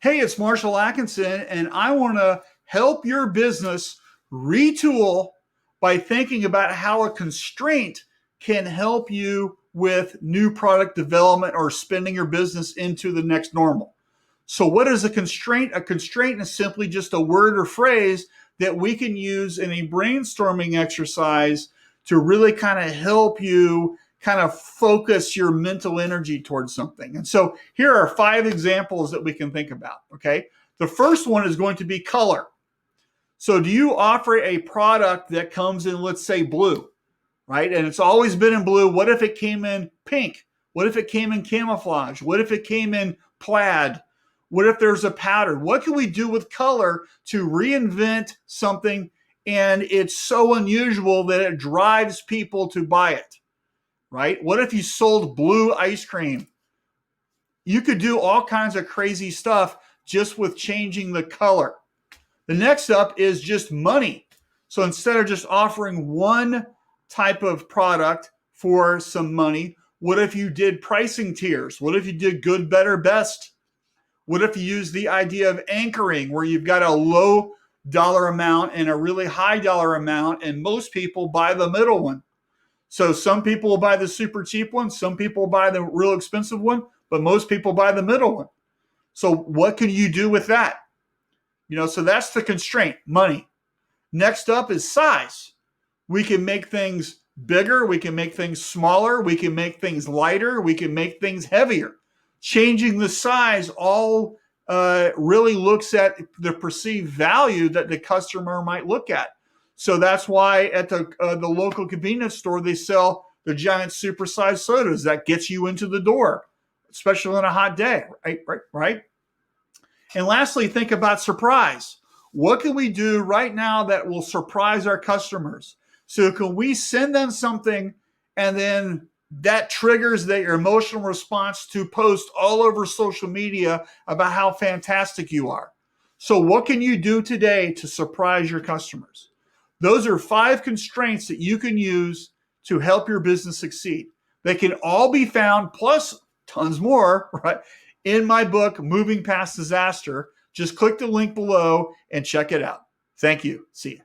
Hey, it's Marshall Atkinson, and I want to help your business retool by thinking about how a constraint can help you with new product development or spinning your business into the next normal. So, what is a constraint? A constraint is simply just a word or phrase that we can use in a brainstorming exercise to really kind of help you kind of focus your mental energy towards something. And so here are 5 examples that we can think about, okay? The first one is going to be color. So do you offer a product that comes in, let's say, blue, right? And it's always been in blue. What if it came in pink? What if it came in camouflage? What if it came in plaid? What if there's a pattern? What can we do with color to reinvent something and it's so unusual that it drives people to buy it? Right? What if you sold blue ice cream? You could do all kinds of crazy stuff just with changing the color. The next up is just money. So instead of just offering one type of product for some money, what if you did pricing tiers? What if you did good, better, best? What if you use the idea of anchoring where you've got a low dollar amount and a really high dollar amount, and most people buy the middle one? So some people will buy the super cheap one, some people buy the real expensive one, but most people buy the middle one. So what can you do with that? So that's the constraint, money. Next up is size. We can make things bigger, we can make things smaller, we can make things lighter, we can make things heavier. Changing the size all really looks at the perceived value that the customer might look at. So that's why at the local convenience store, they sell the giant supersized sodas that gets you into the door, especially on a hot day, right? And lastly, think about surprise. What can we do right now that will surprise our customers? So can we send them something and then that triggers their emotional response to post all over social media about how fantastic you are? So what can you do today to surprise your customers? Those are 5 constraints that you can use to help your business succeed. They can all be found, plus tons more, right, in my book, Moving Past Disaster. Just click the link below and check it out. Thank you. See you.